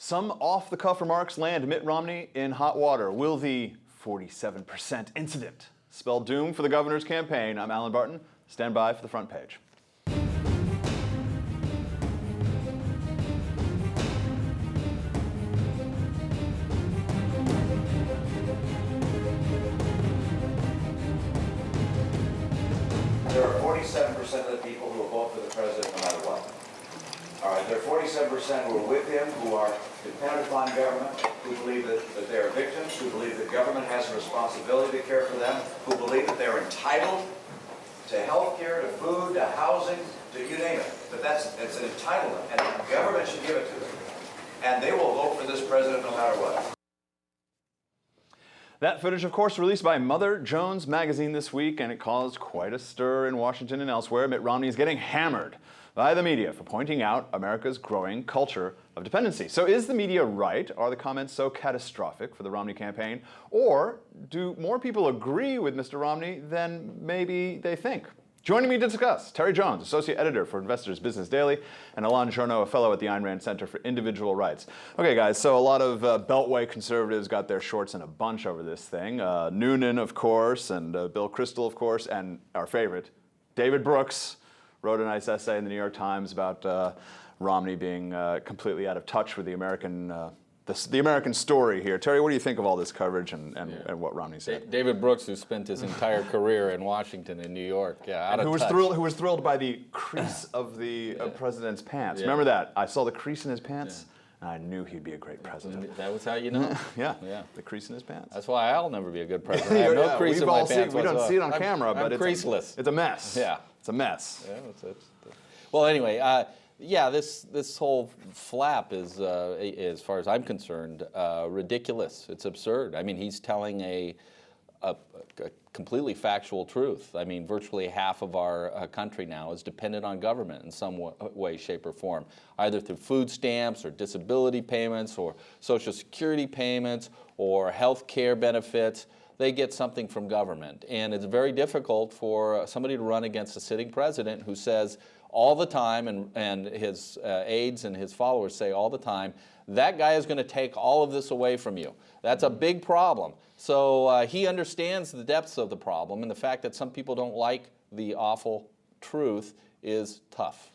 Some off-the-cuff remarks land Mitt Romney in hot water. Will the 47% incident spell doom for the governor's campaign? I'm Alan Barton. Stand by for the front page. There are 47% of the people who will vote for the president no matter what. All right, there are 47% who are with him, who are dependent upon government, who believe that they are victims, who believe that government has a responsibility to care for them, who believe that they're entitled to health care, to food, to housing, to you name it. But it's an entitlement, and the government should give it to them. And they will vote for this president no matter what. That footage, of course, released by Mother Jones magazine this week, and it caused quite a stir in Washington and elsewhere. Mitt Romney is getting hammered by the media for pointing out America's growing culture of dependency. So is the media right? Are the comments so catastrophic for the Romney campaign? Or do more people agree with Mr. Romney than maybe they think? Joining me to discuss, Terry Jones, Associate Editor for Investors Business Daily, and Alon Journo, a fellow at the Ayn Rand Center for Individual Rights. Okay, guys, so a lot of Beltway conservatives got their shorts in a bunch over this thing. Noonan, of course, and Bill Kristol, of course, and our favorite, David Brooks, wrote a nice essay in the New York Times about Romney being completely out of touch with the American story here. Terry, what do you think of all this coverage and what Romney said? David Brooks, who spent his entire career in Washington and New York, who was thrilled by the crease of the president's pants. Yeah. Remember that? I saw the crease in his pants, and I knew he'd be a great president. That was how you know? Yeah, the crease in his pants. That's why I'll never be a good president. I have no crease in my pants. We don't see it on camera, but I'm creaseless. It's a mess. Yeah. It's a mess. Yeah, well, anyway, this whole flap is, as far as I'm concerned, ridiculous. It's absurd. I mean, he's telling a completely factual truth. I mean, virtually half of our country now is dependent on government in some way, shape, or form, either through food stamps or disability payments or Social Security payments or health care benefits. They get something from government. And it's very difficult for somebody to run against a sitting president who says all the time, and his aides and his followers say all the time, that guy is going to take all of this away from you. That's a big problem. So he understands the depths of the problem, and the fact that some people don't like the awful truth is tough.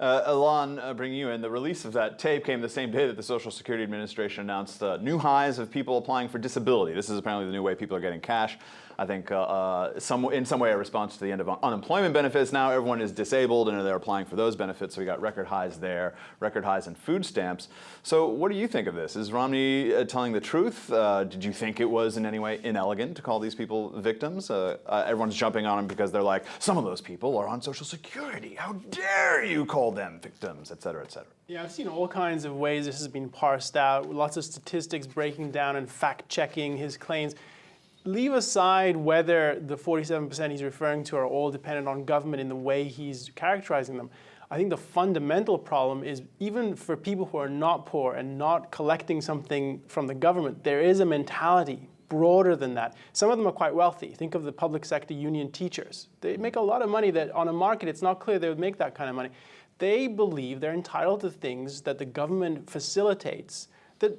Alon, bringing you in, the release of that tape came the same day that the Social Security Administration announced new highs of people applying for disability. This is apparently the new way people are getting cash. I think in some way a response to the end of unemployment benefits. Now everyone is disabled and they're applying for those benefits, so we got record highs there, record highs in food stamps. So what do you think of this? Is Romney telling the truth? Did you think it was in any way inelegant to call these people victims? Everyone's jumping on him because they're like, some of those people are on Social Security. How dare you call them victims, et cetera, et cetera. Yeah, I've seen all kinds of ways this has been parsed out, lots of statistics breaking down and fact-checking his claims. Leave aside whether the 47% he's referring to are all dependent on government in the way he's characterizing them. I think the fundamental problem is even for people who are not poor and not collecting something from the government, there is a mentality broader than that. Some of them are quite wealthy. Think of the public sector union teachers. They make a lot of money that on a market it's not clear they would make that kind of money. They believe they're entitled to things that the government facilitates that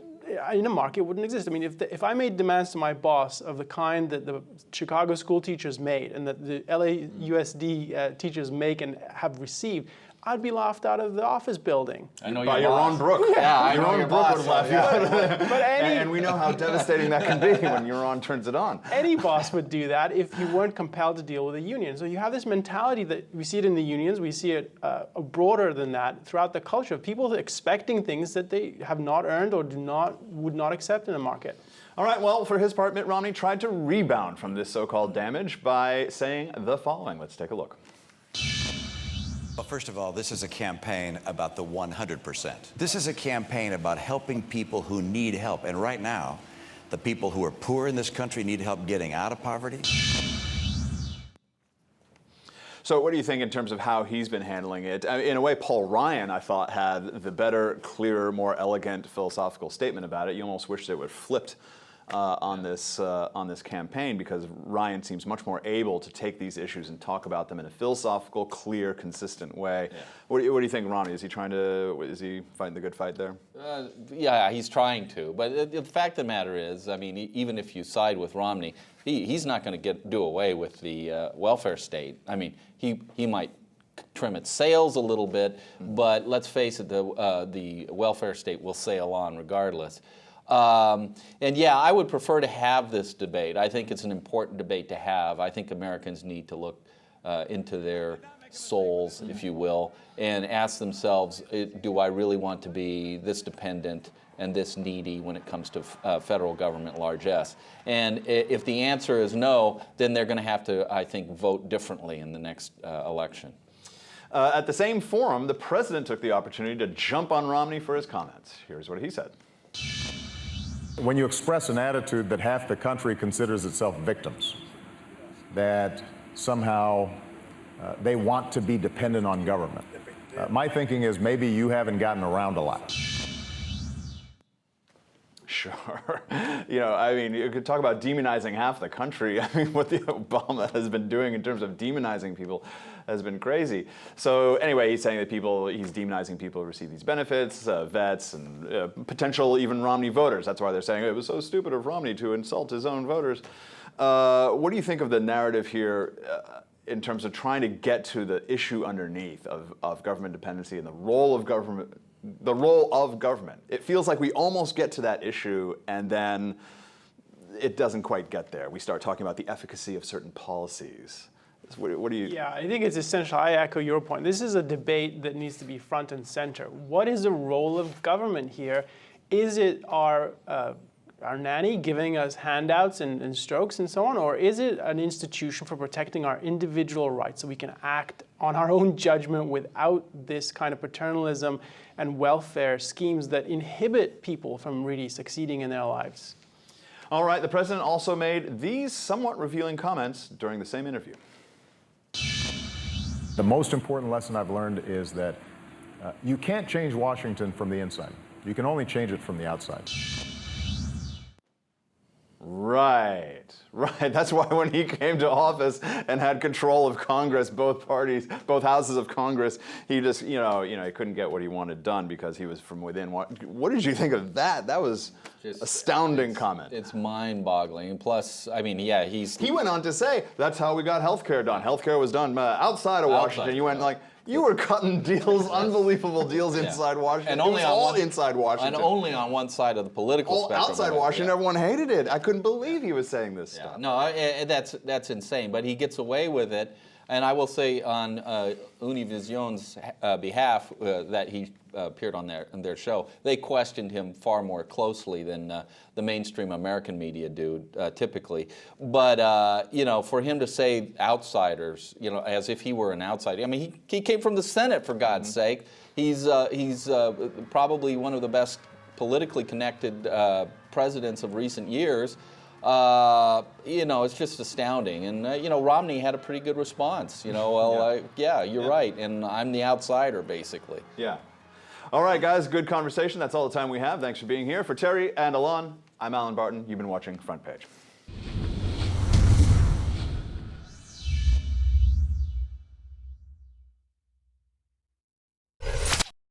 in a market wouldn't exist. I mean, if I made demands to my boss of the kind that the Chicago school teachers made and that the LAUSD teachers make and have received, I'd be laughed out of the office building. I know By Yaron Brook. Yeah, Yaron Brook would laugh you out. And we know how devastating that can be when Yaron turns it on. Any boss would do that if you weren't compelled to deal with a union. So you have this mentality that we see it in the unions, we see it broader than that throughout the culture of people expecting things that they have not earned or would not accept in a market. All right, well, for his part, Mitt Romney tried to rebound from this so-called damage by saying the following. Let's take a look. Well, first of all, this is a campaign about the 100%. This is a campaign about helping people who need help. And right now, the people who are poor in this country need help getting out of poverty. So what do you think in terms of how he's been handling it? In a way, Paul Ryan, I thought, had the better, clearer, more elegant philosophical statement about it. You almost wish they would have flipped on this campaign, because Ryan seems much more able to take these issues and talk about them in a philosophical, clear, consistent way. Yeah. What do you think, Romney? Is he fighting the good fight there? Yeah, he's trying to. But the fact of the matter is, I mean, even if you side with Romney, he's not going to do away with the welfare state. I mean, he might trim its sails a little bit, but let's face it, the welfare state will sail on regardless. And yeah, I would prefer to have this debate. I think it's an important debate to have. I think Americans need to look into their souls, if you will, and ask themselves, do I really want to be this dependent and this needy when it comes to federal government, large S? And if the answer is no, then they're going to have to, I think, vote differently in the next election. At the same forum, the president took the opportunity to jump on Romney for his comments. Here's what he said. When you express an attitude that half the country considers itself victims, that somehow they want to be dependent on government, my thinking is maybe you haven't gotten around a lot. Sure. I mean, you could talk about demonizing half the country. I mean, what the Obama has been doing in terms of demonizing people has been crazy. So anyway, he's saying that he's demonizing people who receive these benefits, vets, and potential even Romney voters. That's why they're saying it was so stupid of Romney to insult his own voters. What do you think of the narrative here in terms of trying to get to the issue underneath of government dependency and the role of government? It feels like we almost get to that issue and then it doesn't quite get there. We start talking about the efficacy of certain policies. What do you... Yeah, I think it's essential. I echo your point. This is a debate that needs to be front and center. What is the role of government here? Is it our nanny giving us handouts and strokes and so on, or is it an institution for protecting our individual rights so we can act on our own judgment without this kind of paternalism and welfare schemes that inhibit people from really succeeding in their lives? All right, the president also made these somewhat revealing comments during the same interview. The most important lesson I've learned is that you can't change Washington from the inside. You can only change it from the outside. Right. That's why when he came to office and had control of Congress, both parties, both houses of Congress, he just, he couldn't get what he wanted done because he was from within. What did you think of that? That was just astounding comment. It's mind-boggling. And plus, I mean, yeah, he went on to say that's how we got healthcare done. Healthcare was done outside of Washington. You went like. You were cutting deals, unbelievable deals inside Washington. And only inside Washington. And only on one side of the political spectrum. Outside Washington, everyone hated it. I couldn't believe he was saying this stuff. No, that's insane. But he gets away with it. And I will say on UNIVISION's behalf that he appeared on their show, they questioned him far more closely than the mainstream American media do typically. But for him to say outsiders, as if he were an outsider. I mean, he came from the Senate, for God's sake. He's probably one of the best politically connected presidents of recent years. It's just astounding. And, Romney had a pretty good response. Yeah, you're right. And I'm the outsider, basically. Yeah. All right, guys, good conversation. That's all the time we have. Thanks for being here. For Terry and Alon, I'm Alan Barton. You've been watching Front Page.